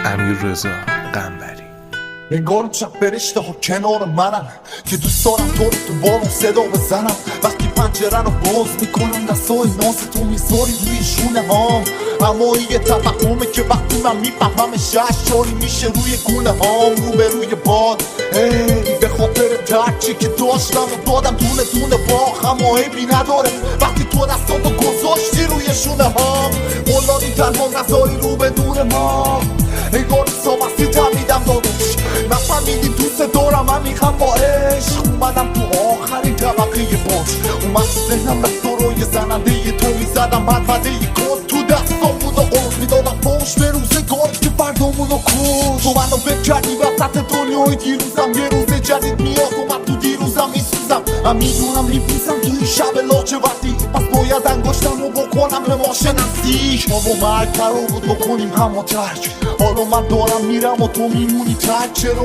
امیررضا قنبری. انگار شب فرشته ها کنار منن که دوست دارم تو رو تو بالون صدا بزنم. وقتی پنجره رو باز میکنم دستای ناز تو میذاری روی شونه هام. اما این یه توهمه که وقتی من میفهممش اشاری میشه روی گونه هام. رو به روی باد ای به خاطر درچی که داشتم و دادم دونه دونه باخ، اما عیبی نداره وقتی تو دستاتو گذاشتی روی شونه هام. قلانی تنها نذاری رو به دور ما، انگار سابستی تمیدم داداش. نفهمیدی دوست دارم من میخوام با عشق. اومدم تو آخرین طبقه باش، اومد ذهنم رفتارای زننده تو میزدم. منفده ی کن تو دستام بود و قرص میدادم پشت به روزگار که فردامونو کش. تو منو فکر کردی وسط دنیای دیروزم، یه روز جدید میاد و من تو دیروزم میسوزم. من میدونم میپیسم توی شب لاچه وقتی، پس باید انگشتم رو بکنم به ما شناسی. ما با مرگ قرار بود بکنیم همو ترک، حالا من دارم میرم و تو میمونی ترک. چرا